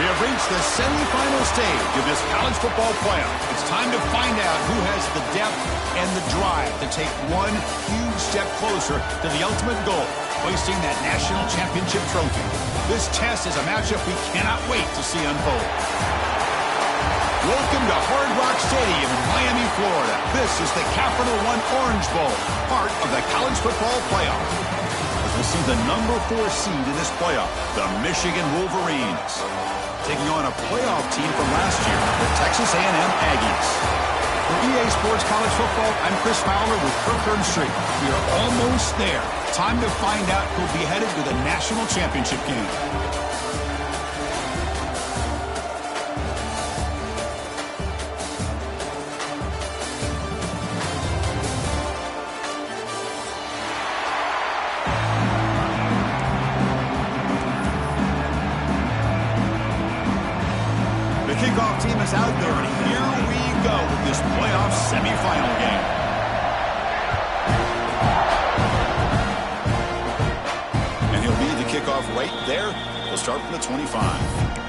We have reached the semifinal stage of this college football playoff. It's time to find out who has the depth and the drive to take one huge step closer to the ultimate goal, hoisting that national championship trophy. This test is a matchup we cannot wait to see unfold. Welcome to Hard Rock Stadium in Miami, Florida. This is the Capital One Orange Bowl, part of the college football playoff. As we see the number 4 seed in this playoff, the Michigan Wolverines, taking on a playoff team from last year, the Texas A&M Aggies. For EA Sports College Football, I'm Chris Fowler with Kirk Herbstreit. We are almost there. Time to find out who'll be headed to the national championship game. Kickoff team is out there, and here we go with this playoff semifinal game. And he'll lead the kickoff right there. He'll start from the 25.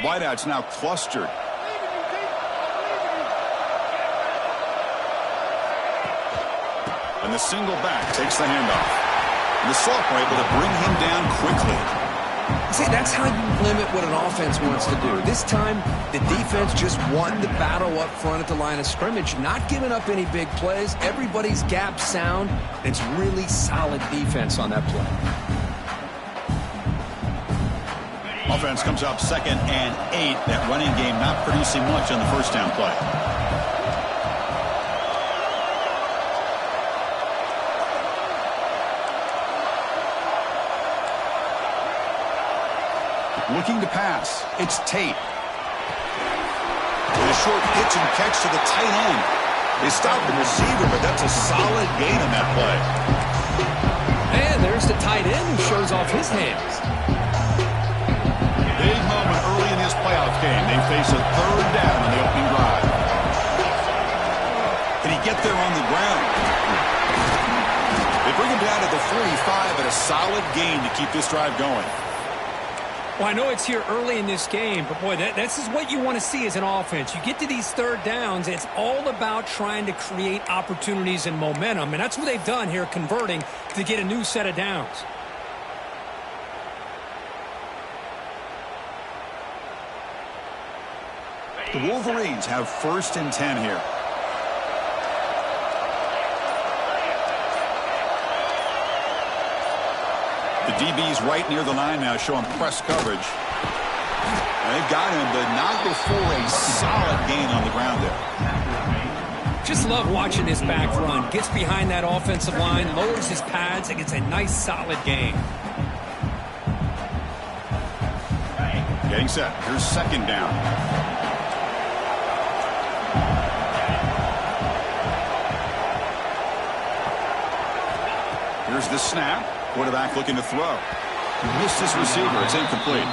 Wideouts now clustered. And the single back takes the handoff. And the sophomore able to bring him down quickly. See, that's how you limit what an offense wants to do. This time, the defense just won the battle up front at the line of scrimmage, not giving up any big plays. Everybody's gap sound. It's really solid defense on that play. Offense comes up 2nd and 8. That running game not producing much on the first down play. Looking to pass. It's Tate. With a short pitch and catch to the tight end. They stopped the receiver, but that's a solid gain on that play. And there's the tight end who shows off his hands. Big moment early in this playoff game. They face a 3rd down on the opening drive. Can he get there on the ground? They bring him down to the 45 at a solid gain to keep this drive going. Well, I know it's here early in this game, but boy, this is what you want to see as an offense. You get to these 3rd downs, it's all about trying to create opportunities and momentum, and that's what they've done here, converting to get a new set of downs. The Wolverines have 1st and 10 here. The DB's right near the line now, showing press coverage. And they've got him, but not before a solid gain on the ground there. Just love watching this back run. Gets behind that offensive line, lowers his pads, and gets a nice solid gain. Getting set. Here's 2nd down. Here's the snap. Quarterback looking to throw. Missed his receiver. It's incomplete.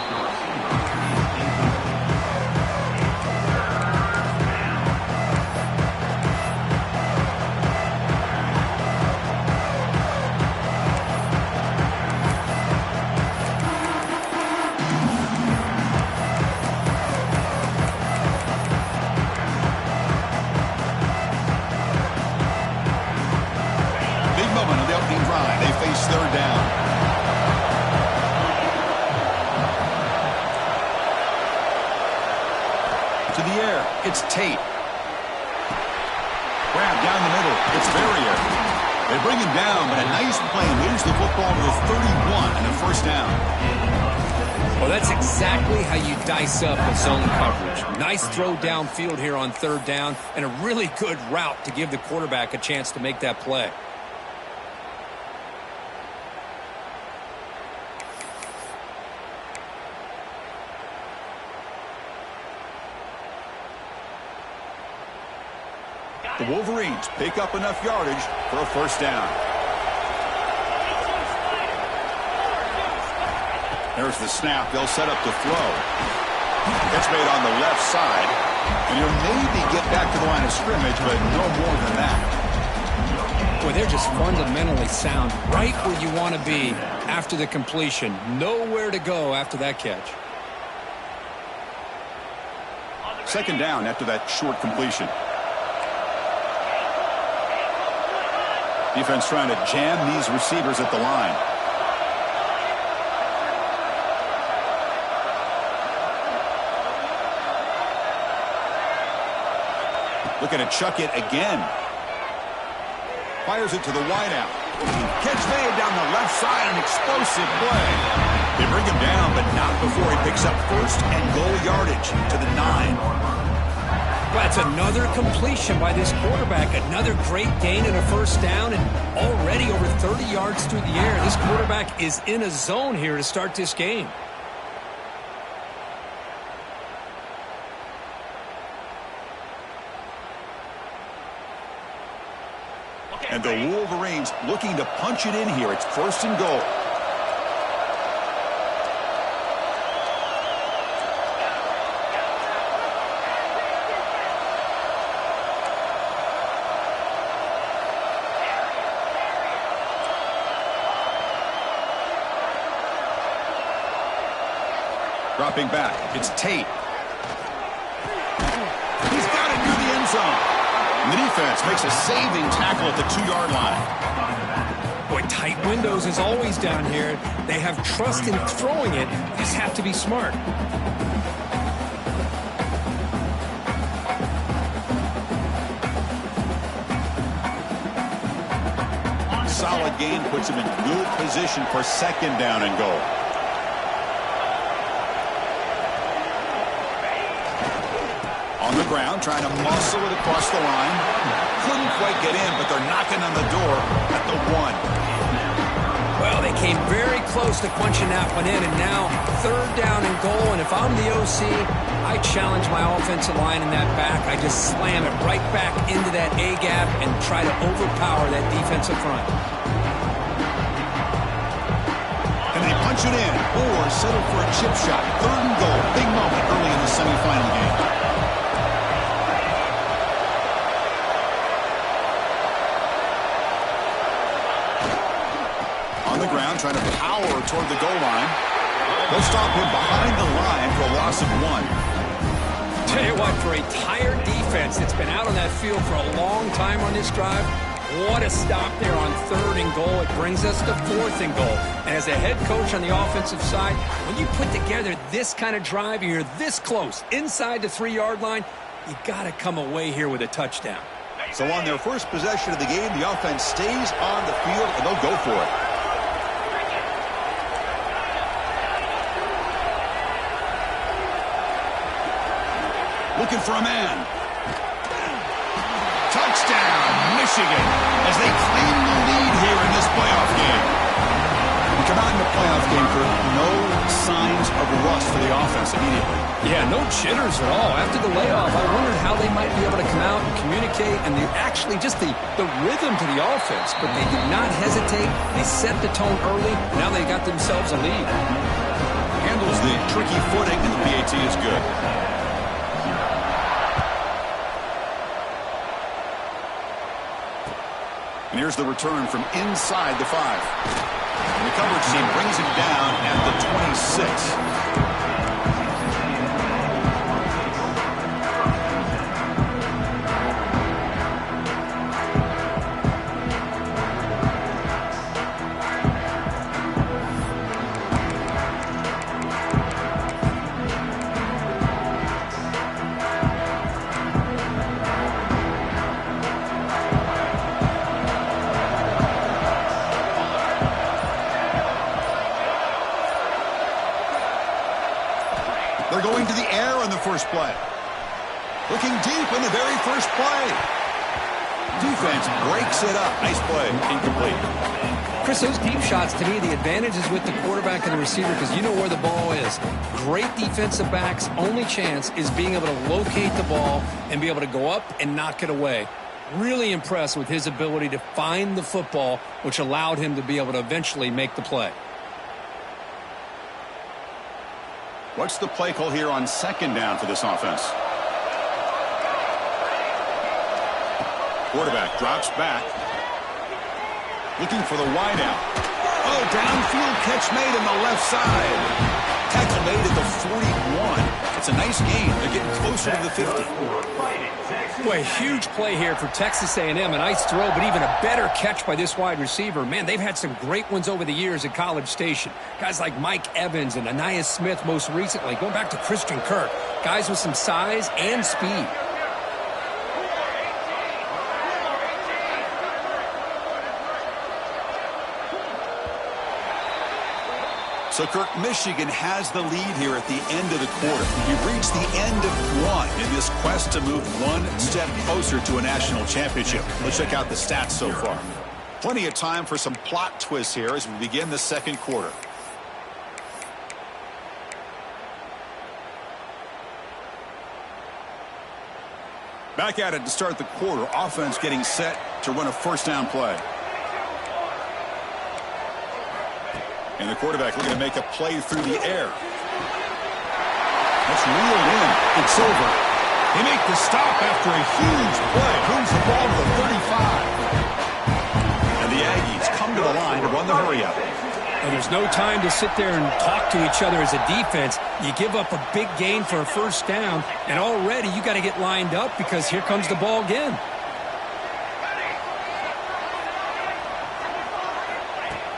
Big moment on the opening drive. They face 3rd down. To the air, it's Tate. Grab down the middle, it's Verrier. They bring him down, but a nice play moves the football to the 31 and a 1st down. Well, that's exactly how you dice up a zone coverage. Nice throw downfield here on 3rd down, and a really good route to give the quarterback a chance to make that play. The Wolverines pick up enough yardage for a 1st down. There's the snap. They'll set up to throw. Gets made on the left side. And he'll maybe get back to the line of scrimmage, but no more than that. Boy, they're just fundamentally sound. Right where you want to be after the completion. Nowhere to go after that catch. Second down after that short completion. Defense trying to jam these receivers at the line. Looking to chuck it again. Fires it to the wideout. Catch made down the left side, an explosive play. They bring him down, but not before he picks up first and goal yardage to the 9. Well, that's another completion by this quarterback. Another great gain and a first down, and already over 30 yards through the air. This quarterback is in a zone here to start this game. And the Wolverines looking to punch it in here. It's first and goal. Dropping back. It's Tate. He's got it near the end zone. And the defense makes a saving tackle at the 2-yard line. Boy, tight windows is always down here. They have trust in throwing it. You just have to be smart. Solid gain puts him in good position for second down and goal. On the ground, trying to muscle it across the line. Couldn't quite get in, but they're knocking on the door at the 1. Well, they came very close to punching that one in, and now third down and goal. And if I'm the OC, I challenge my offensive line in that back. I just slam it right back into that A-gap and try to overpower that defensive front. Can they punch it in or settle for a chip shot? Third and goal. Big moment early in the semifinal game. Trying to power toward the goal line. They'll stop him behind the line for a loss of 1. Tell you what, for a tired defense that's been out on that field for a long time on this drive, what a stop there on third and goal. It brings us to fourth and goal. And as a head coach on the offensive side, when you put together this kind of drive, you're this close inside the 3-yard line, you got to come away here with a touchdown. So on their first possession of the game, the offense stays on the field, and they'll go for it. Looking for a man. Touchdown, Michigan, as they claim the lead here in this playoff game. We come out in the playoff game for no signs of rust for the offense immediately. Yeah, no jitters at all. After the layoff, I wondered how they might be able to come out and communicate, and actually just the rhythm to the offense. But they did not hesitate. They set the tone early. Now they got themselves a lead. Handles the tricky footing, and the PAT is good. And here's the return from inside the 5. And the coverage team brings him down at the 26. They're going to the air on the first play. Looking deep in the very first play. Defense breaks it up. Nice play. Incomplete. Chris, those deep shots, to me, the advantage is with the quarterback and the receiver because you know where the ball is. Great defensive backs' only chance is being able to locate the ball and be able to go up and knock it away. Really impressed with his ability to find the football, which allowed him to be able to eventually make the play. What's the play call here on second down for this offense? Quarterback drops back. Looking for the wide out. Oh, downfield catch made on the left side. Tackle made at the 41. It's a nice gain. They're getting closer to the 50. Boy, huge play here for Texas A&M. A nice throw, but even a better catch by this wide receiver. Man, they've had some great ones over the years at College Station. Guys like Mike Evans and Anais Smith most recently. Going back to Christian Kirk. Guys with some size and speed. So, Kirk, Michigan has the lead here at the end of the quarter. You've reached the end of one in this quest to move one step closer to a national championship. Let's check out the stats so far. Plenty of time for some plot twists here as we begin the second quarter. Back at it to start the quarter. Offense getting set to run a first down play. And the quarterback looking to make a play through the air. That's reeled in. It's over. They make the stop after a huge play. Moves the ball to the 35. And the Aggies come to the line to run the hurry up. And there's no time to sit there and talk to each other as a defense. You give up a big gain for a first down, and already you got to get lined up because here comes the ball again.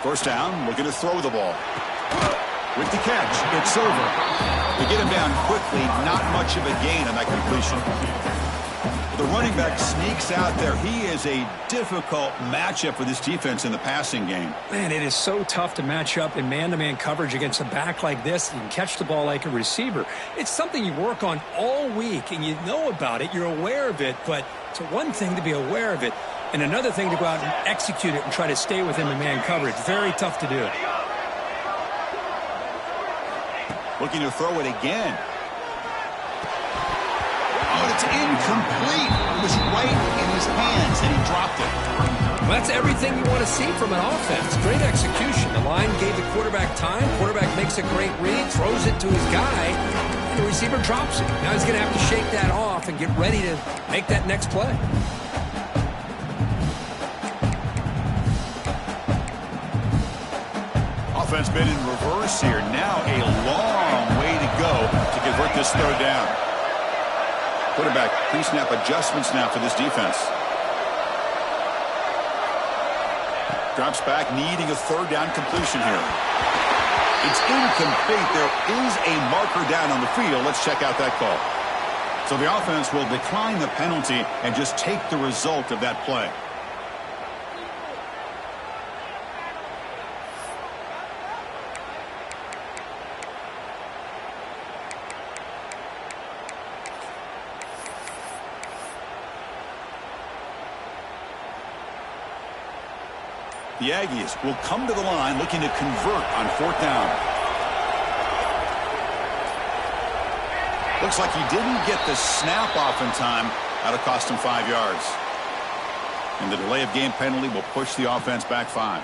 First down, looking to throw the ball. With the catch, it's over. They get him down quickly, not much of a gain on that completion. The running back sneaks out there. He is a difficult matchup for this defense in the passing game. Man, it is so tough to match up in man-to-man coverage against a back like this. You can catch the ball like a receiver. It's something you work on all week, and you know about it. You're aware of it, but it's one thing to be aware of it, and another thing to go out and execute it and try to stay with him in man coverage. Very tough to do. Looking to throw it again. Oh, it's incomplete. It was right in his hands, and he dropped it. Well, that's everything you want to see from an offense. Great execution. The line gave the quarterback time. Quarterback makes a great read, throws it to his guy, and the receiver drops it. Now he's going to have to shake that off and get ready to make that next play. Offense been in reverse here. Now a long way to go to convert this third down. Quarterback pre-snap adjustments now for this defense. Drops back, needing a third down completion here. It's incomplete. There is a marker down on the field. Let's check out that call. So the offense will decline the penalty and just take the result of that play. The Aggies will come to the line looking to convert on fourth down. Looks like he didn't get the snap off in time. That'll cost him 5 yards. And the delay of game penalty will push the offense back 5.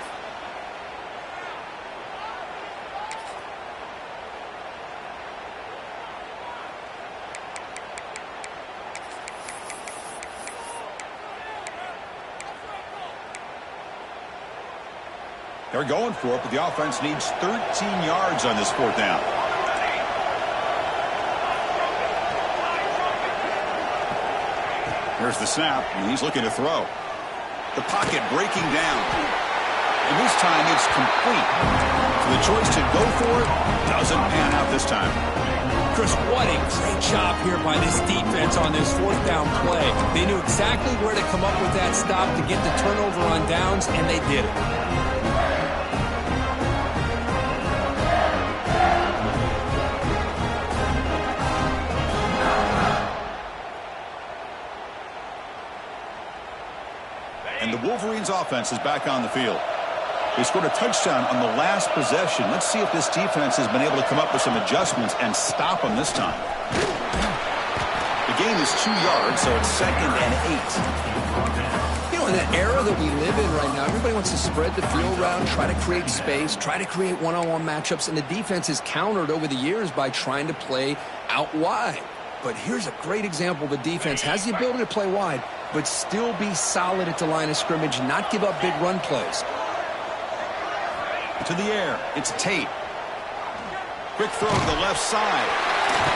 They're going for it, but the offense needs 13 yards on this fourth down. Here's the snap, and he's looking to throw. The pocket breaking down. And this time it's complete. So the choice to go for it doesn't pan out this time. Chris, what a great job here by this defense on this fourth down play. They knew exactly where to come up with that stop to get the turnover on downs, and they did it. And the Wolverines offense is back on the field. They scored a touchdown on the last possession. Let's see if this defense has been able to come up with some adjustments and stop them this time. The gain is 2 yards, so it's 2nd and 8. You know, in the era that we live in right now, everybody wants to spread the field around, try to create space, try to create one-on-one matchups, and the defense is countered over the years by trying to play out wide. But here's a great example. The defense has the ability to play wide, but still be solid at the line of scrimmage, not give up big run plays. To the air, it's Tate. Quick throw to the left side.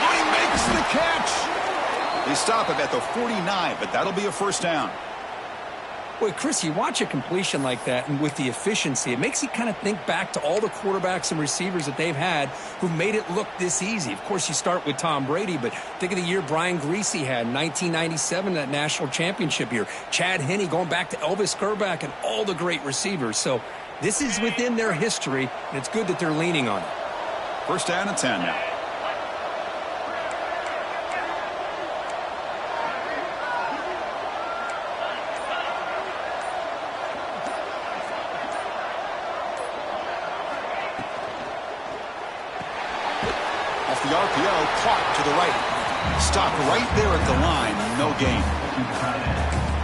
Oh, he makes the catch. They stop him at the 49, but that'll be a first down. Boy, Chris, you watch a completion like that, and with the efficiency, it makes you kind of think back to all the quarterbacks and receivers that they've had who made it look this easy. Of course, you start with Tom Brady, but think of the year Brian Griese had in 1997, that national championship year. Chad Henne going back to Elvis Grbac and all the great receivers. So this is within their history, and it's good that they're leaning on it. First down and 10 now. Off the RPO, caught to the right. Stopped right there at the line. No gain.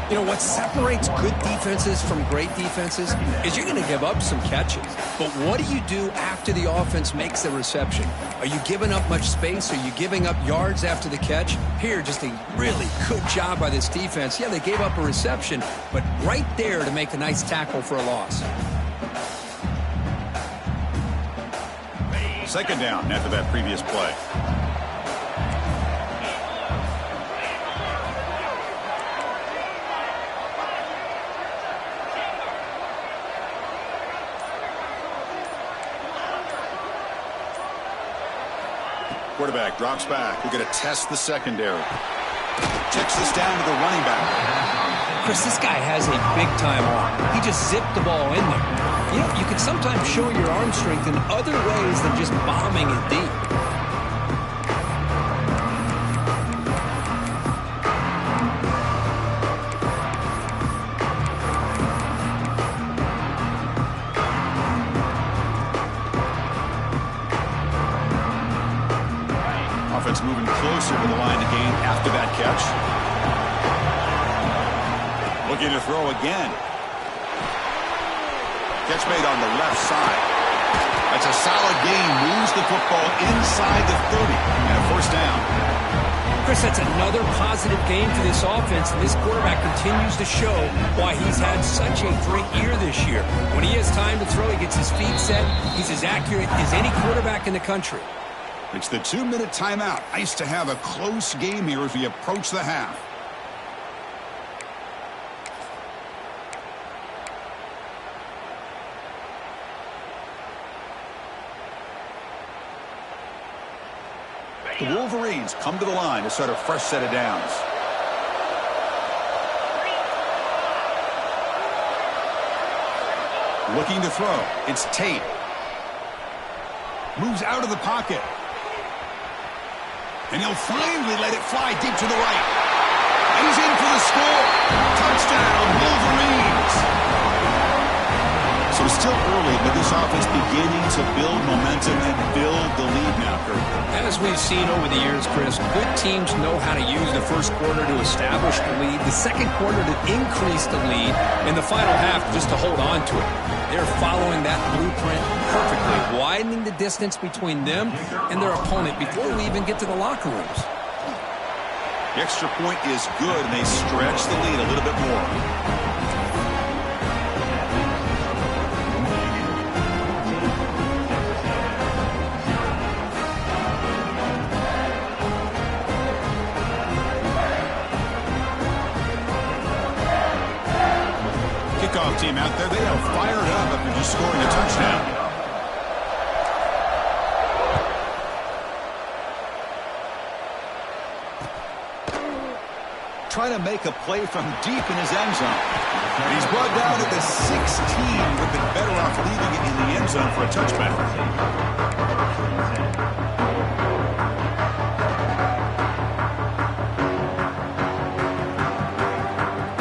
You know, what separates good defenses from great defenses is you're going to give up some catches. But what do you do after the offense makes the reception? Are you giving up much space? Are you giving up yards after the catch? Here, just a really good job by this defense. Yeah, they gave up a reception, but right there to make a nice tackle for a loss. Second down after that previous play. Quarterback drops back. We're going to test the secondary. Checks this down to the running back. Chris, this guy has a big-time arm. He just zipped the ball in there. You know, you can sometimes show your arm strength in other ways than just bombing it deep. Offense moving closer to the line to gain after that catch. Looking to throw again. Catch made on the left side. That's a solid gain. Moves the football inside the 30. And a first down. Chris, that's another positive game for this offense. And this quarterback continues to show why he's had such a great year this year. When he has time to throw, he gets his feet set. He's as accurate as any quarterback in the country. It's the 2-minute timeout. Nice to have a close game here as we approach the half. The Wolverines come to the line to start a fresh set of downs. Looking to throw. It's Tate. Moves out of the pocket. And he'll finally let it fly deep to the right. And he's in for the score. Touchdown, Wolverines. So it's still early, but this offense beginning to build momentum and build the lead now, Kurt. As we've seen over the years, Chris, good teams know how to use the first quarter to establish the lead, the second quarter to increase the lead, and the final half just to hold on to it. They're following that blueprint perfectly, widening the distance between them and their opponent before we even get to the locker rooms. The extra point is good, and they stretch the lead a little bit more. Kickoff team out there, they are fired up after just scoring a touchdown. Trying to make a play from deep in his end zone. And he's brought down at the 16. Would have been better off leaving it in the end zone for a touchback.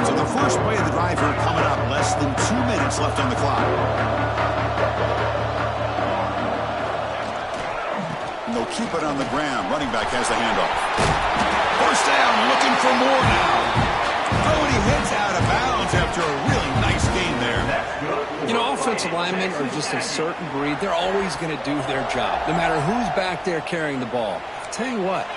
So the first play of the drive here coming up. Less than 2 minutes left on the clock. And they'll keep it on the ground. Running back has the handoff. First down, looking for more now. Oh, and he heads out of bounds after a offensive linemen are just a certain breed. They're always going to do their job, no matter who's back there carrying the ball. I'll tell you what,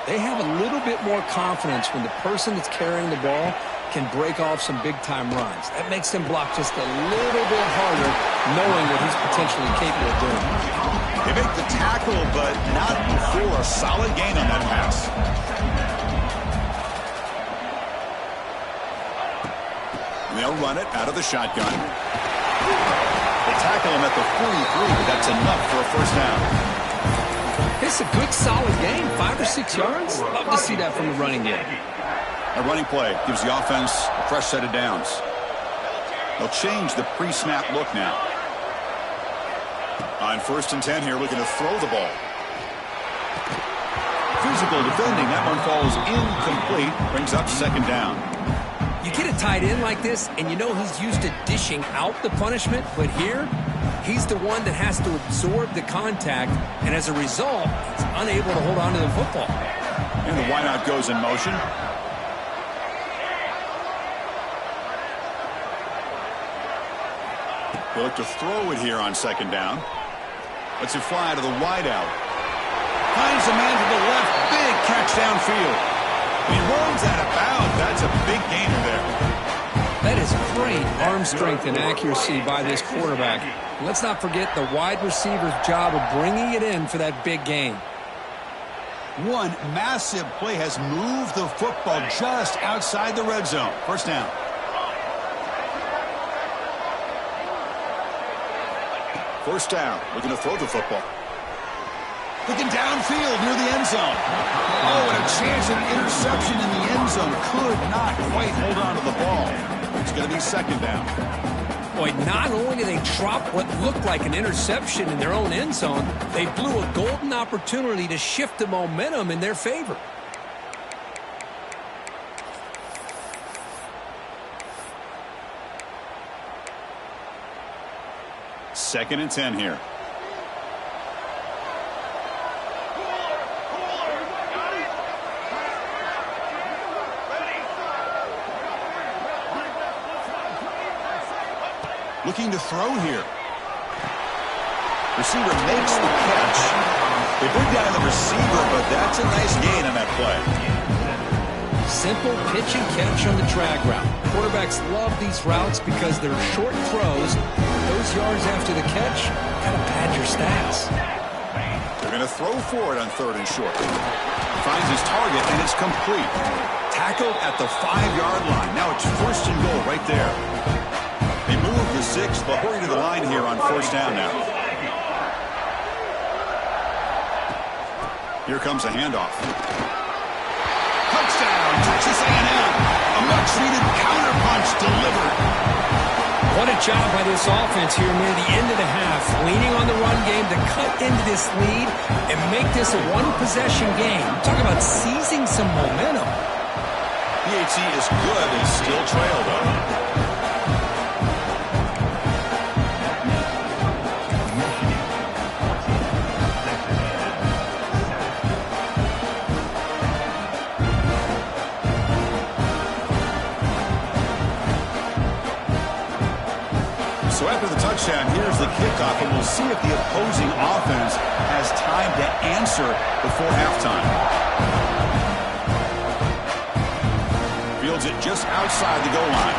they have a little bit more confidence when the person that's carrying the ball can break off some big-time runs. That makes them block just a little bit harder, knowing what he's potentially capable of doing. They make the tackle, but not before a solid gain on that pass. They'll run it out of the shotgun. They tackle him at the 43, but that's enough for a first down. It's a good, solid game. 5 or 6 yards. Love to see that from the running game. A running play gives the offense a fresh set of downs. They'll change the pre-snap look now. On 1st and 10 here, looking to throw the ball. Physical defending. That one falls incomplete. Brings up 2nd down. You get a tight end like this, and you know he's used to dishing out the punishment, but here, he's the one that has to absorb the contact, and as a result, he's unable to hold on to the football. And the wideout goes in motion. They look to throw it here on 2nd down. Lets it fly to the wideout. Finds a man to the left. Big catch downfield. He rolls out of bounds. That's a big gainer there. That is great arm strength and accuracy by this quarterback. Let's not forget the wide receiver's job of bringing it in for that big gain. One massive play has moved the football just outside the red zone. First down. First down. Looking to throw the football. Looking downfield near the end zone. Oh, and a chance of interception in the end zone. Could not quite hold on to the ball. It's going to be 2nd down. Boy, not only did they drop what looked like an interception in their own end zone, they blew a golden opportunity to shift the momentum in their favor. Second and 10 here. Looking to throw here. Receiver makes the catch. They bring down the receiver, but that's a nice gain on that play. Simple pitch and catch on the drag route. Quarterbacks love these routes because they're short throws. Those yards after the catch kind of pad your stats. They're going to throw for it on 3rd and short. Finds his target, and it's complete. Tackled at the 5-yard line. Now it's 1st and goal right there. They move the 6th, but hurry to the line here on 1st down now. Here comes a handoff. Touchdown, Texas A&M. A much-needed counterpunch delivered. What a job by this offense here near the end of the half, leaning on the run game to cut into this lead and make this a one-possession game. Talk about seizing some momentum. PHC is good and still trail, though. So after the touchdown, here's the kickoff, and we'll see if the opposing offense has time to answer before halftime. Fields it just outside the goal line.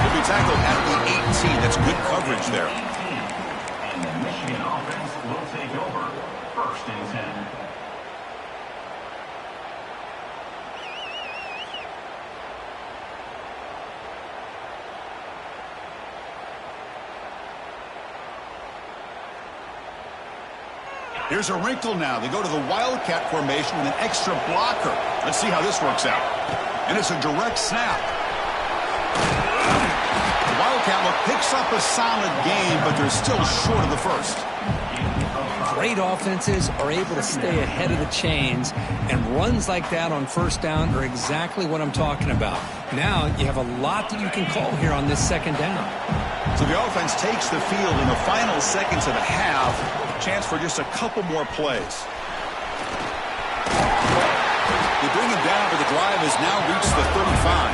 He'll be tackled at the 18. That's good coverage there. And the Michigan offense will take over. 1st and 10. Here's a wrinkle now. They go to the Wildcat formation with an extra blocker. Let's see how this works out. And it's a direct snap. The Wildcat look picks up a solid game, but they're still short of the 1st. Great offenses are able to stay ahead of the chains, and runs like that on 1st down are exactly what I'm talking about. Now you have a lot that you can call here on this 2nd down. So the offense takes the field in the final seconds of the half. Chance for just a couple more plays. They bring him down, but the drive has now reached the 35.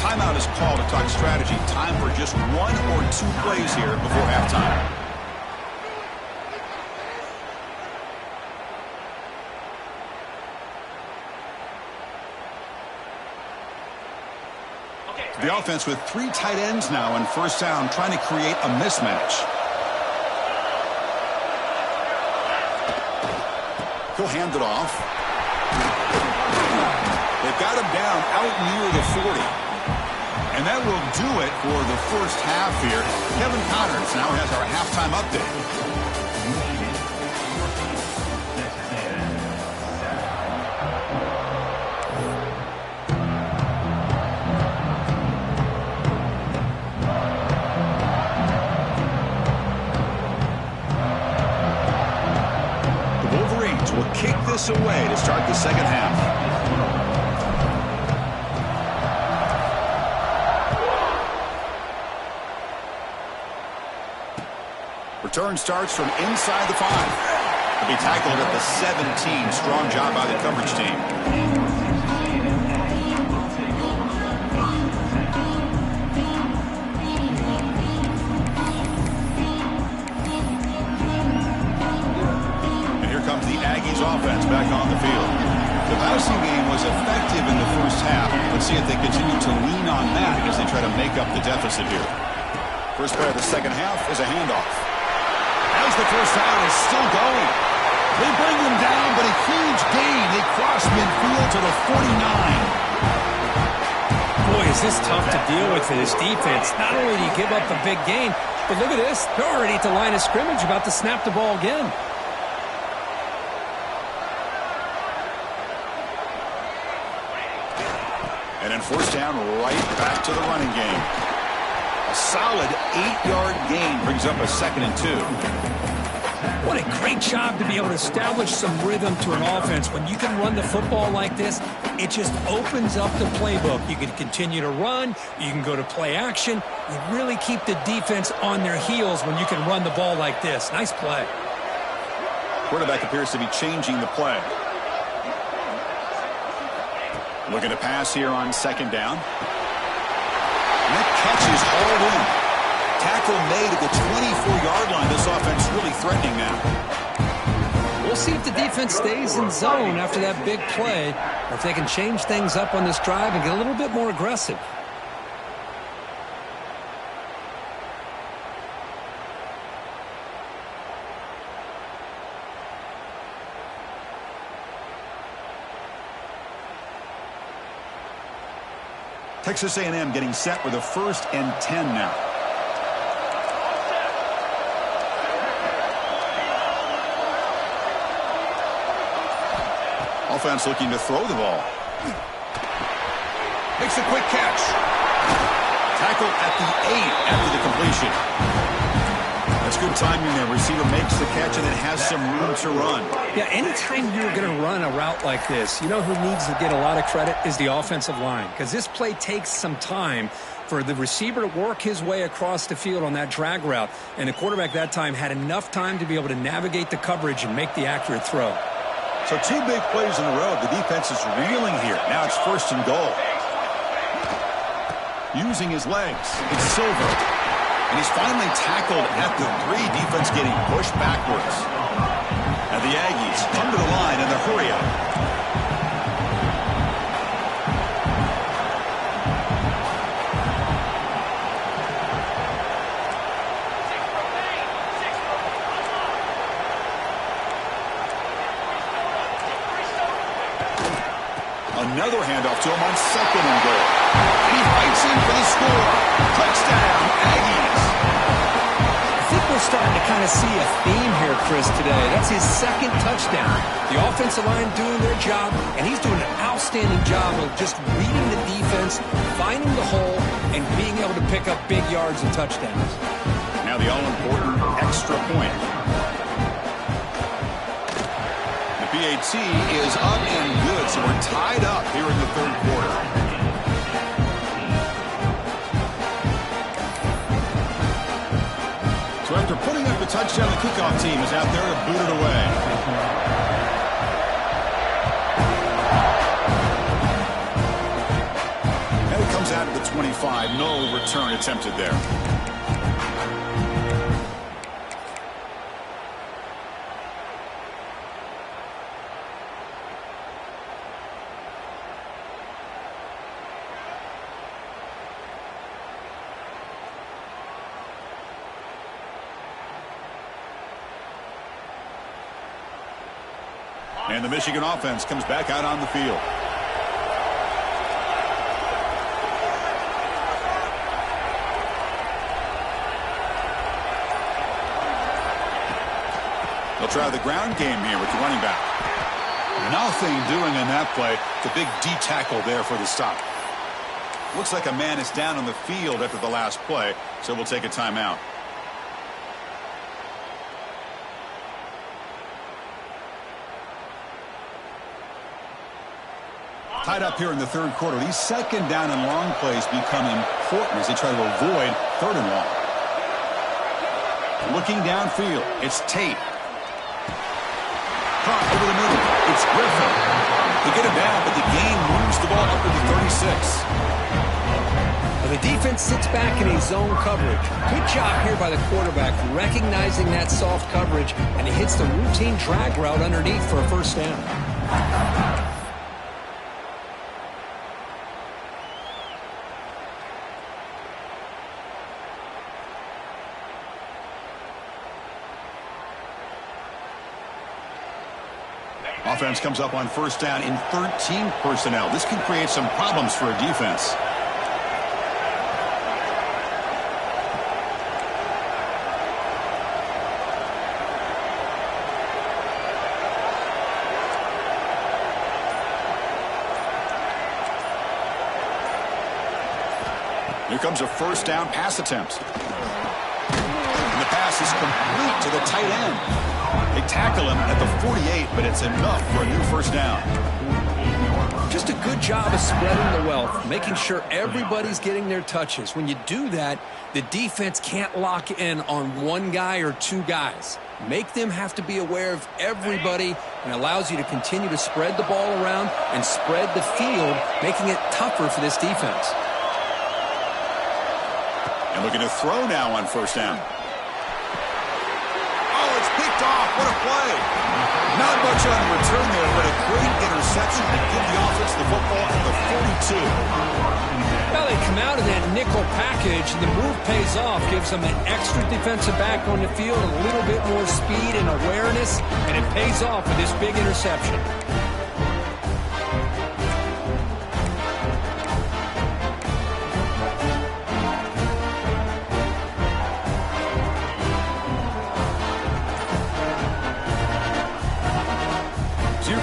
timeout is called to talk strategy. Time for just 1 or 2 plays here before halftime. The offense with 3 tight ends now in first down, trying to create a mismatch. He'll hand it off. They've got him down out near the 40. And that will do it for the first half here. Kevin Connors now has our halftime update. Will kick this away to start the second half. Return starts from inside the 5. He'll be tackled at the 17. Strong job by the coverage team. Offense back on the field. The passing game was effective in the first half. Let's see if they continue to lean on that as they try to make up the deficit here. First play of the second half is a handoff. As the first down is still going. They bring them down, but a huge gain. They cross midfield to the 49. Boy, is this tough to deal with for this defense. Not only do you give up a big gain, but look at this. They're already at the line of scrimmage about to snap the ball again. And then first down, right back to the running game. A solid 8-yard gain brings up a 2nd and 2. What a great job to be able to establish some rhythm to an offense. When you can run the football like this, it just opens up the playbook. You can continue to run. You can go to play action. You really keep the defense on their heels when you can run the ball like this. Nice play. Quarterback appears to be changing the play. Looking to pass here on second down. And that catch is hauled in. Tackle made at the 24-yard line. This offense really threatening now. We'll see if the defense stays in zone after that big play, or if they can change things up on this drive and get a little bit more aggressive. Texas A&M getting set with a 1st and 10 now. Offense looking to throw the ball. Makes a quick catch. Tackle at the 8 after the completion. That's good timing there. Receiver makes the catch and then has some room to run. Yeah, anytime you're going to run a route like this, you know who needs to get a lot of credit is the offensive line. Because this play takes some time for the receiver to work his way across the field on that drag route. And the quarterback that time had enough time to be able to navigate the coverage and make the accurate throw. So 2 big plays in a row. The defense is reeling here. Now it's 1st and goal. Using his legs. It's Silver. And he's finally tackled at the 3. Defense getting pushed backwards. And the Aggies come to the line in the hurry up. Another handoff to him on 2nd and goal. And he fights in for the score. Touchdown, Aggies. I think we're starting to kind of see a theme here, Chris, today. That's his 2nd touchdown. The offensive line doing their job, and he's doing an outstanding job of just reading the defense, finding the hole, and being able to pick up big yards and touchdowns. Now the all-important extra point. PAT is up and good, so we're tied up here in the 3rd quarter. So after putting up a touchdown, the kickoff team is out there to boot it away. And it comes out of the 25. No return attempted there. And the Michigan offense comes back out on the field. They'll try the ground game here with the running back. Nothing doing in that play. It's a big D tackle there for the stop. Looks like a man is down on the field after the last play, so we'll take a timeout. Tied up here in the third quarter. These second down and long plays become important as they try to avoid third and long. Looking downfield, it's Tate. Caught over the middle. It's Griffin. They get it down, but the game moves the ball up to the 36. Well, the defense sits back in a zone coverage. Good job here by the quarterback recognizing that soft coverage, and he hits the routine drag route underneath for a first down. Offense comes up on first down in 13 personnel. This can create some problems for a defense. Here comes a first down pass attempt. And the pass is complete to the tight end. They tackle him at the 48, but it's enough for a new first down. Just a good job of spreading the wealth, making sure everybody's getting their touches. When you do that, the defense can't lock in on one guy or two guys. Make them have to be aware of everybody, and allows you to continue to spread the ball around and spread the field, making it tougher for this defense. And looking to throw now on first down. Picked off. What a play. Not much on return there, but a great interception to give the offense the football at the 42. Well, they come out of that nickel package, and the move pays off, gives them an extra defensive back on the field, a little bit more speed and awareness, and it pays off with this big interception.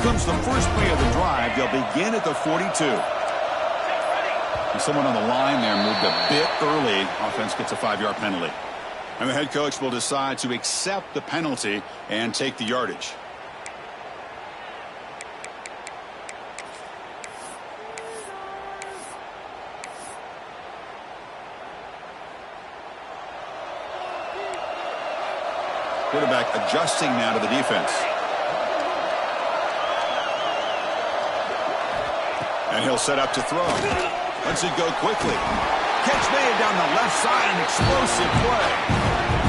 Comes the first play of the drive. They'll begin at the 42. And someone on the line there moved a bit early. Offense gets a 5-yard penalty. And the head coach will decide to accept the penalty and take the yardage. Quarterback adjusting now to the defense. And he'll set up to throw. Lets it go quickly. Catch made down the left side, an explosive play.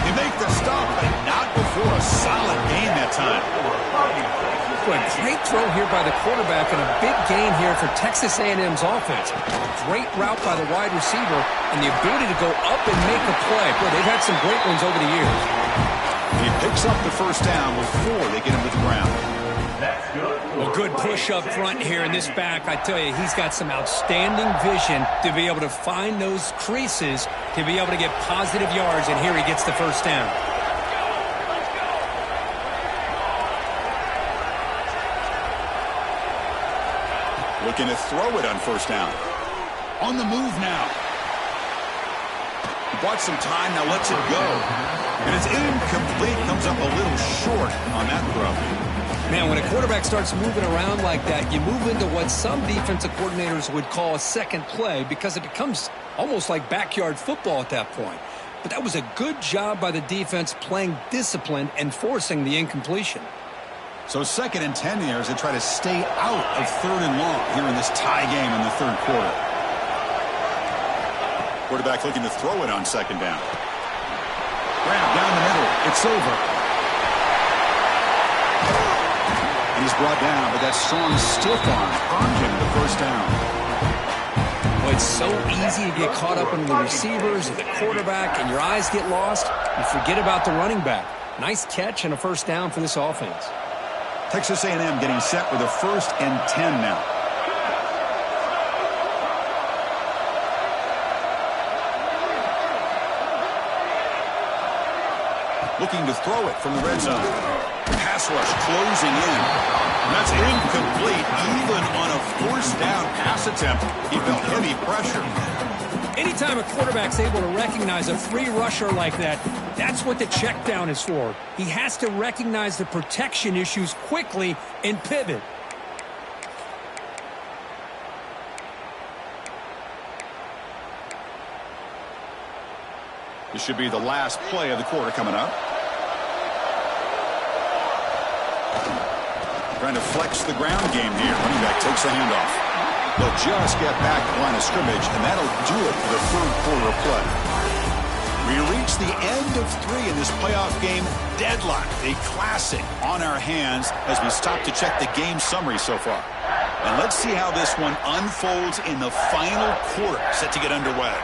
They make the stop, but not before a solid gain that time. A great throw here by the quarterback and a big gain here for Texas A&M's offense. Great route by the wide receiver and the ability to go up and make a play. Boy, they've had some great ones over the years. He picks up the first down before they get him to the ground. Well, good push up front here in this back. I tell you, he's got some outstanding vision to be able to find those creases, to be able to get positive yards, and here he gets the first down. Looking to throw it on first down. On the move now. Bought some time, now lets it go. And it's incomplete, comes up a little short on that throw. Man, when a quarterback starts moving around like that, you move into what some defensive coordinators would call a second play because it becomes almost like backyard football at that point. But that was a good job by the defense playing discipline and forcing the incompletion. So 2nd and 10 here as they try to stay out of 3rd and long here in this tie game in the third quarter. Quarterback looking to throw it on second down. Grab down the middle. It's over. And he's brought down, but that strong stiff arm earned him the first down. Well, it's so easy to get caught up in the receivers or the quarterback, and your eyes get lost. You forget about the running back. Nice catch and a first down for this offense. Texas A&M getting set with a 1st and 10 now. Looking to throw it from the red zone. Pass rush closing in. And that's incomplete. Even on a 4th down pass attempt, he felt heavy pressure. Anytime a quarterback's able to recognize a free rusher like that, that's what the check down is for. He has to recognize the protection issues quickly and pivot. This should be the last play of the quarter coming up. Trying to flex the ground game here. Running back takes the handoff. They'll just get back to the line of scrimmage, and that'll do it for the 3rd quarter of play. We reach the end of 3 in this playoff game. Deadlock, a classic on our hands as we stop to check the game summary so far. And let's see how this one unfolds in the final quarter, set to get underway.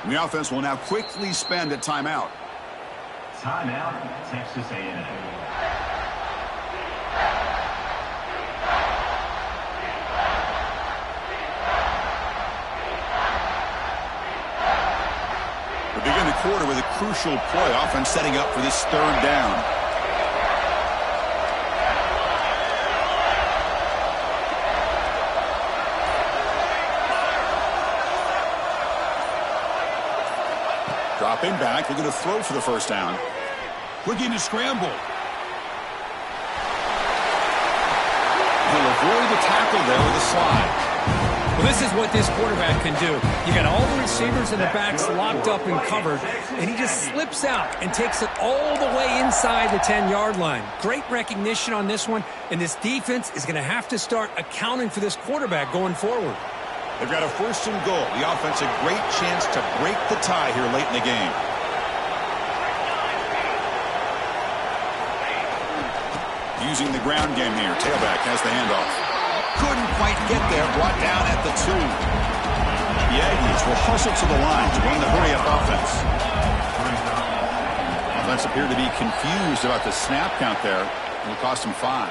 The offense will now quickly spend a timeout. Timeout, Texas A&M. We begin the quarter with a crucial play. Offense setting up for this 3rd down. Dropping back, looking to throw for the first down. Looking to scramble. He'll avoid the tackle there with a slide. Well, this is what this quarterback can do. You got all the receivers and the backs locked up and covered, and he just slips out and takes it all the way inside the 10-yard line. Great recognition on this one, and this defense is going to have to start accounting for this quarterback going forward. They've got a 1st and goal. The offense a great chance to break the tie here late in the game. Using the ground game here. Tailback has the handoff. Couldn't quite get there. Brought down at the 2. The Aggies will hustle to the line to run the hurry-up offense. Offense appeared to be confused about the snap count there. It'll cost him 5.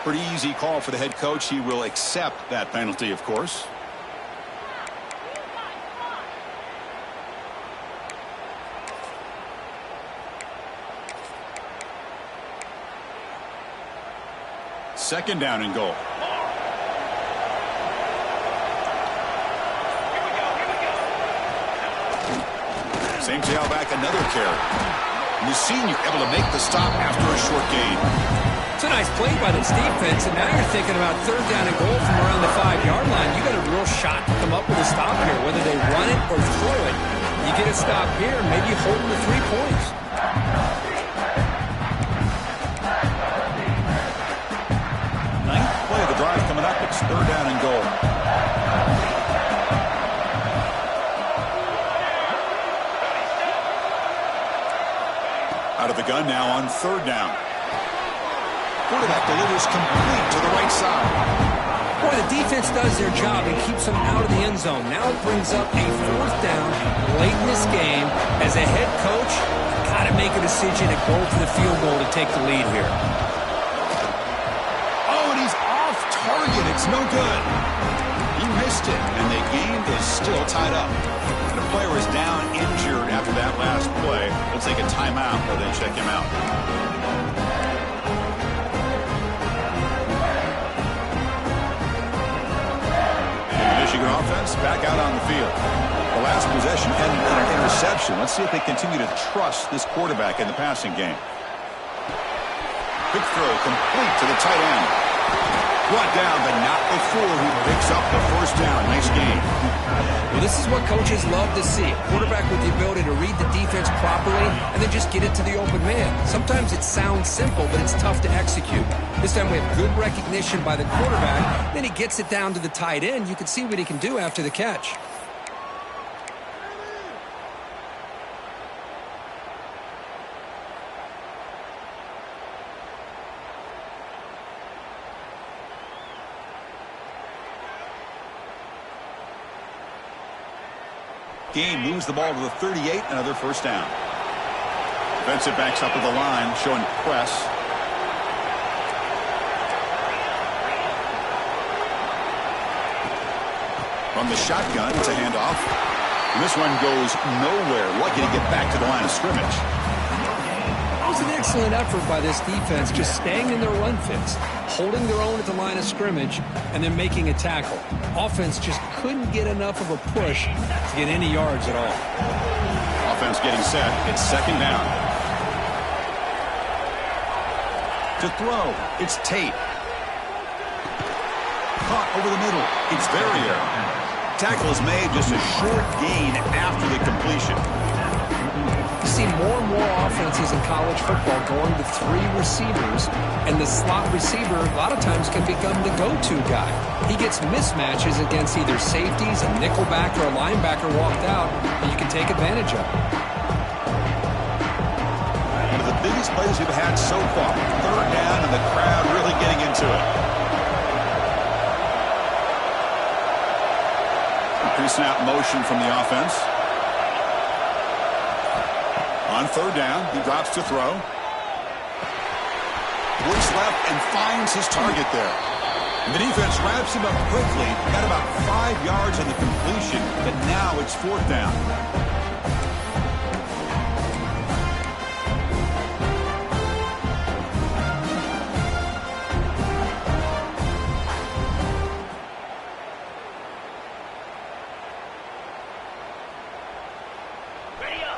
Pretty easy call for the head coach. He will accept that penalty, of course. Second down and goal. Same tailback, another carry. And the senior able to make the stop after a short gain. It's a nice play by this defense, and now you're thinking about 3rd down and goal from around the 5-yard line. You got a real shot to come up with a stop here, whether they run it or throw it. You get a stop here, maybe hold them to 3 points. Play of the drive coming up. It's 3rd down and goal. Out of the gun now on 3rd down. Quarterback delivers complete to the right side. Boy, the defense does their job and keeps them out of the end zone. Now it brings up a 4th down late in this game. As a head coach, got to make a decision and go for the field goal to take the lead here. Target, it's no good. He missed it, and the game is still tied up. The player is down injured after that last play. We'll take a timeout and then check him out. And the Michigan offense back out on the field. The last possession ended in an interception. Let's see if they continue to trust this quarterback in the passing game. Quick throw complete to the tight end. Brought down, but not before he picks up the first down. Nice game. Well, this is what coaches love to see. A quarterback with the ability to read the defense properly and then just get it to the open man. Sometimes it sounds simple, but it's tough to execute. This time we have good recognition by the quarterback. Then he gets it down to the tight end. You can see what he can do after the catch. Game moves the ball to the 38, another first down. Defensive backs up at the line, showing press. From the shotgun, it's a handoff. And this one goes nowhere. Lucky to get back to the line of scrimmage. That was an excellent effort by this defense, just staying in their run fits, holding their own at the line of scrimmage, and then making a tackle. Offense just couldn't get enough of a push to get any yards at all. Offense getting set. It's second down. To throw, it's Tate. Caught over the middle. It's Verrier. Tackle is made, just a short gain after the completion. You see more and more offenses in college football going to three receivers, and the slot receiver a lot of times can become the go-to guy. He gets mismatches against either safeties, a nickelback, or a linebacker walked out, and you can take advantage of it. One of the biggest plays we've had so far. Third down, and the crowd really getting into it. Pre-snap motion from the offense. On third down, he drops to throw. Looks left and finds his target there. And the defense wraps him up quickly. Got about 5 yards on the completion, but now it's fourth down.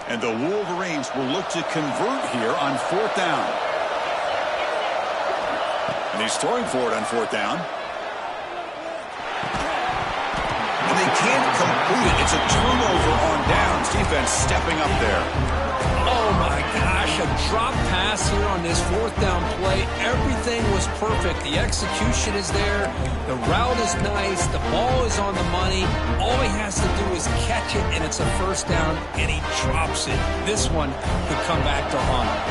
And the Wolverines will look to convert here on fourth down. And he's throwing for it on fourth down. And they can't complete it. It's a turnover on downs. Defense stepping up there. Oh, my gosh, a drop pass here on this fourth down play. Everything was perfect. The execution is there. The route is nice. The ball is on the money. All he has to do is catch it, and it's a first down, and he drops it. This one could come back to haunt him.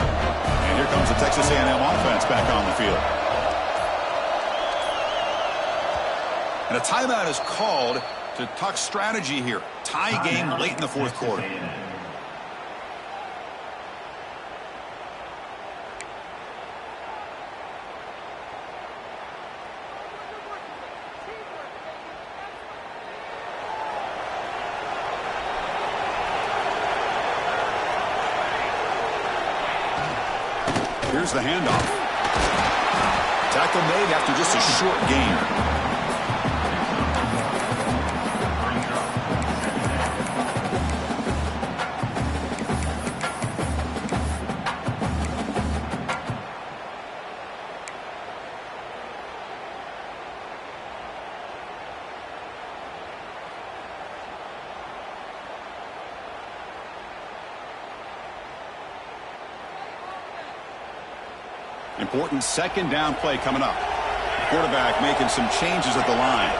And here comes the Texas A&M offense back on the field. And a timeout is called to talk strategy here. Tie game late in the fourth quarter. Here's the handoff. Tackle made after just a short gain. Important second down play coming up. Quarterback making some changes at the line.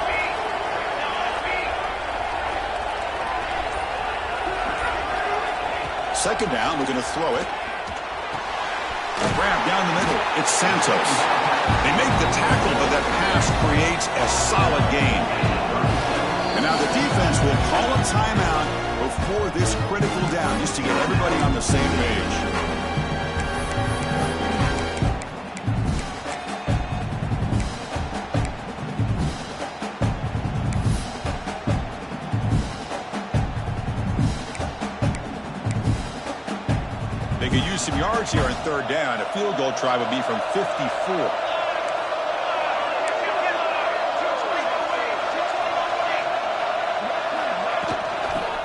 Second down, looking to throw it. Grab down the middle. It's Santos. They make the tackle, but that pass creates a solid gain. And now the defense will call a timeout before this critical down, just to get everybody on the same page. They could use some yards here on third down. A field goal try would be from 54.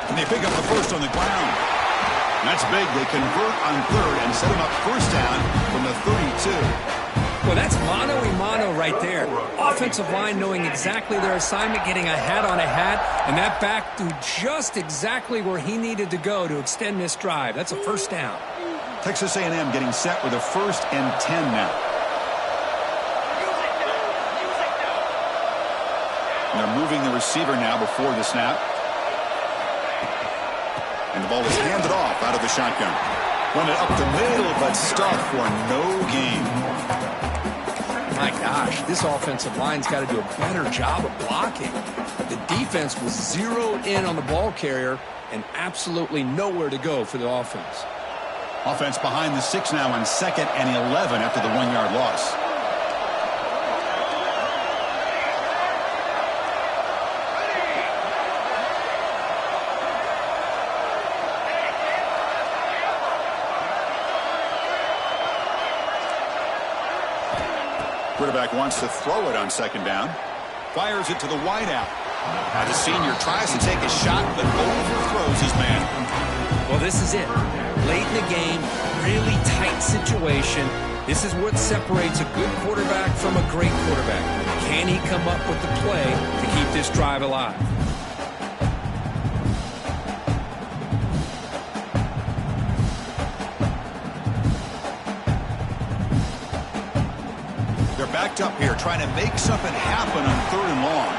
And they pick up the first on the ground. And that's big. They convert on third and set him up first down from the 32. Well, that's mano-a-mano right there. Offensive line knowing exactly their assignment, getting a hat on a hat, and that back to just exactly where he needed to go to extend this drive. That's a first down. Texas A&M getting set with a 1st and 10 now. And they're moving the receiver now before the snap. And the ball is handed off out of the shotgun. Run it up the middle, but stuffed for no gain. My gosh, this offensive line's got to do a better job of blocking. The defense was zeroed in on the ball carrier and absolutely nowhere to go for the offense. Offense behind the 6 now on 2nd and 11 after the 1-yard loss. Quarterback wants to throw it on 2nd down. Fires it to the wideout. Now the senior tries to take a shot, but overthrows his man. Well, this is it. Late in the game, really tight situation. This is what separates a good quarterback from a great quarterback. Can he come up with the play to keep this drive alive? They're backed up here, trying to make something happen on 3rd and long.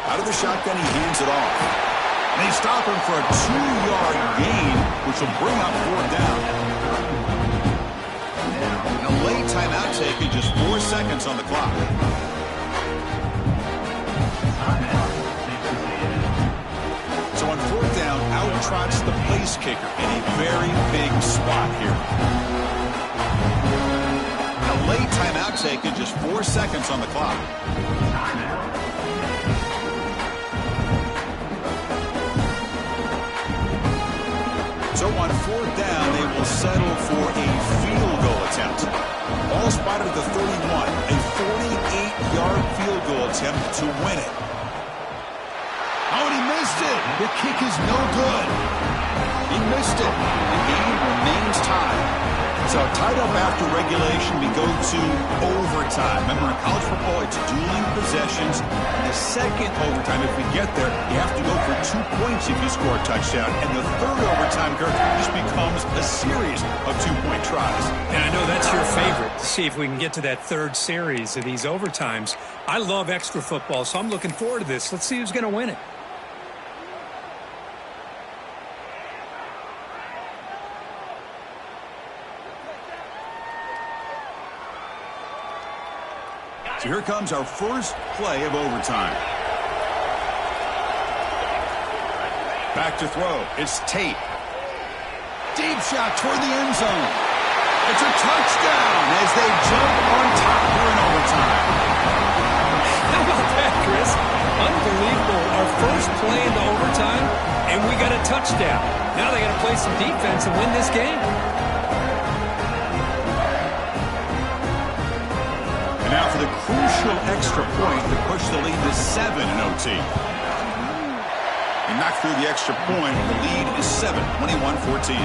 Out of the shotgun, he hands it off. And they stop him for a 2-yard gain, which will bring up 4th down. A late timeout taken, just 4 seconds on the clock. So on 4th down, out trots the place kicker in a very big spot here. A late timeout taken, just 4 seconds on the clock. So on 4th down, they will settle for a field goal attempt. Ball spotted at the 31, a 48-yard field goal attempt to win it. Oh, and he missed it. The kick is no good. He missed it. The game remains tied. So tied up after regulation, we go to overtime. Remember, in college football, it's dueling possessions. The second overtime, if we get there, you have to go for 2 points if you score a touchdown. And the third overtime, Kirk, just becomes a series of 2-point tries. And I know that's your favorite, to see if we can get to that 3rd series of these overtimes. I love extra football, so I'm looking forward to this. Let's see who's going to win it. So here comes our first play of overtime. Back to throw. It's Tate. Deep shot toward the end zone. It's a touchdown as they jump on top here in overtime. How about that, Chris? Unbelievable. Our first play into overtime, and we got a touchdown. Now they got to play some defense and win this game. And now for the crucial extra point to push the lead to 7 in OT. And knocked through the extra point. The lead is 7, 21-14.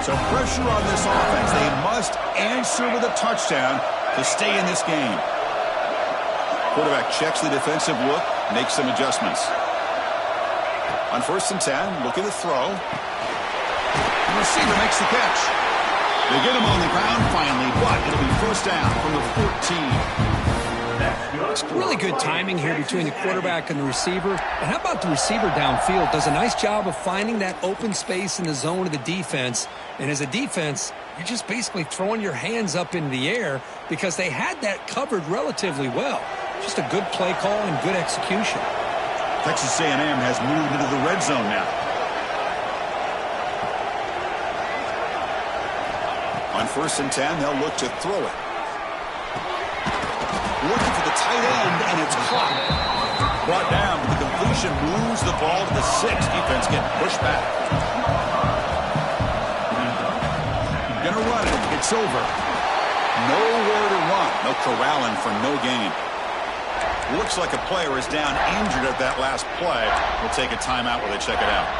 So pressure on this offense. They must answer with a touchdown to stay in this game. Quarterback checks the defensive look, makes some adjustments. On 1st and 10, looking to throw. The receiver makes the catch. They get him on the ground finally, but it'll be 1st down from the 14. It's really good timing here between the quarterback and the receiver. And how about the receiver downfield? Does a nice job of finding that open space in the zone of the defense. And as a defense, you're just basically throwing your hands up in the air because they had that covered relatively well. Just a good play call and good execution. Texas A&M has moved into the red zone now. On 1st and 10, they'll look to throw it. Looking for the tight end, and it's caught. Brought down, but the completion moves the ball to the 6. Defense getting pushed back. going to run it. It's over. Nowhere to run. No corralling for no gain. Looks like a player is down injured at that last play. We'll take a timeout while they check it out.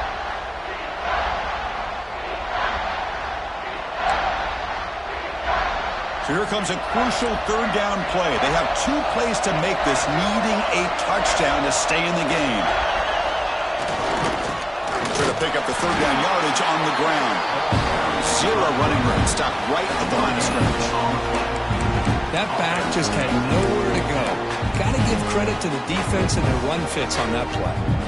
So here comes a crucial third down play. They have 2 plays to make this, needing a touchdown to stay in the game. Try to pick up the third down yardage on the ground. 0 running room. Stopped right at the line of scrimmage. That back just had nowhere to go. Got to give credit to the defense and their run fits on that play.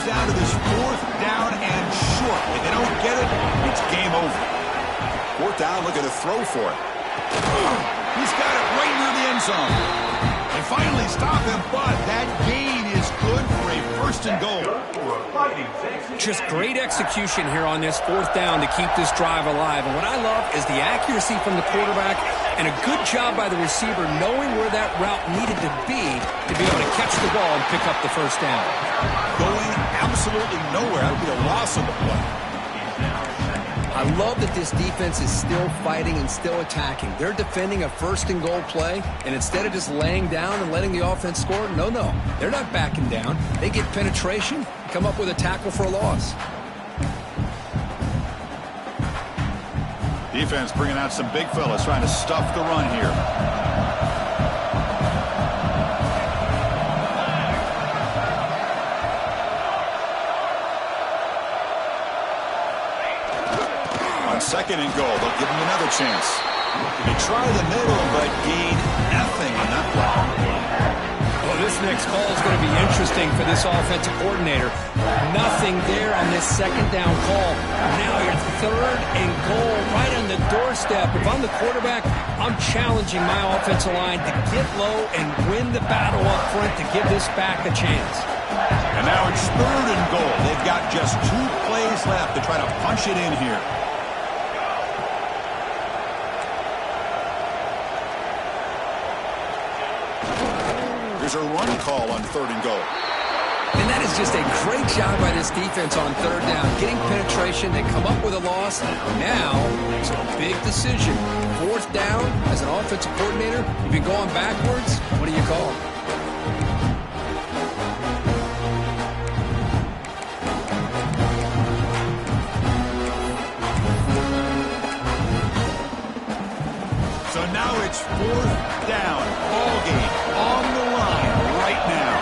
Down to this 4th down and short. If they don't get it, it's game over. 4th down, look at the throw for it. He's got it right near the end zone. They finally stop him, but that gain is good for a 1st and goal. Just great execution here on this 4th down to keep this drive alive. And what I love is the accuracy from the quarterback and a good job by the receiver knowing where that route needed to be able to catch the ball and pick up the 1st down. Going absolutely nowhere. That would be a loss of the play. I love that this defense is still fighting and still attacking. They're defending a 1st and goal play, and instead of just laying down and letting the offense score, no. They're not backing down. They get penetration, come up with a tackle for a loss. Defense bringing out some big fellas trying to stuff the run here. On 2nd and goal, they'll give him another chance. They try the middle, but gain nothing on that play. Well, this next call is going to be interesting for this offensive coordinator. Nothing there on this 2nd down call. Now you're 3rd and goal right on the doorstep. If I'm the quarterback, I'm challenging my offensive line to get low and win the battle up front to give this back a chance. And now it's 3rd and goal. They've got just 2 plays left to try to punch it in here. There's a run call on 3rd and goal. And that is just a great job by this defense on 3rd down. Getting penetration, they come up with a loss. Now, it's a big decision. 4th down, as an offensive coordinator, you've been going backwards. What do you call? So now it's 4th down. Ball game on the line right now.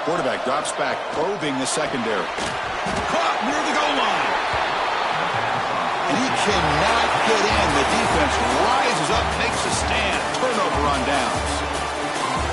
Quarterback drops back, probing the secondary. Caught near the goal line. And he cannot get in. The defense rises up, makes a stand. Turnover on downs.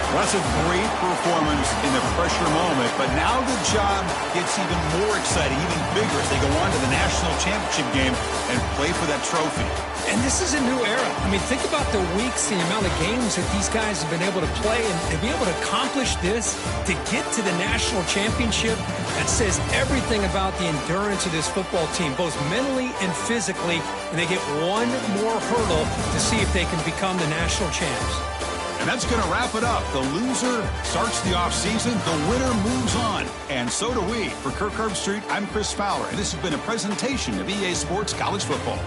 Well, that's a great performance in the pressure moment, but now the job gets even more exciting, even bigger as they go on to the national championship game and play for that trophy. And this is a new era. I mean, think about the weeks, the amount of games that these guys have been able to play, and to be able to accomplish this, to get to the national championship, that says everything about the endurance of this football team, both mentally and physically, and they get one more hurdle to see if they can become the national champs. And that's going to wrap it up. The loser starts the offseason. The winner moves on. And so do we. For Kirk Herbstreit, I'm Chris Fowler, and this has been a presentation of EA Sports College Football.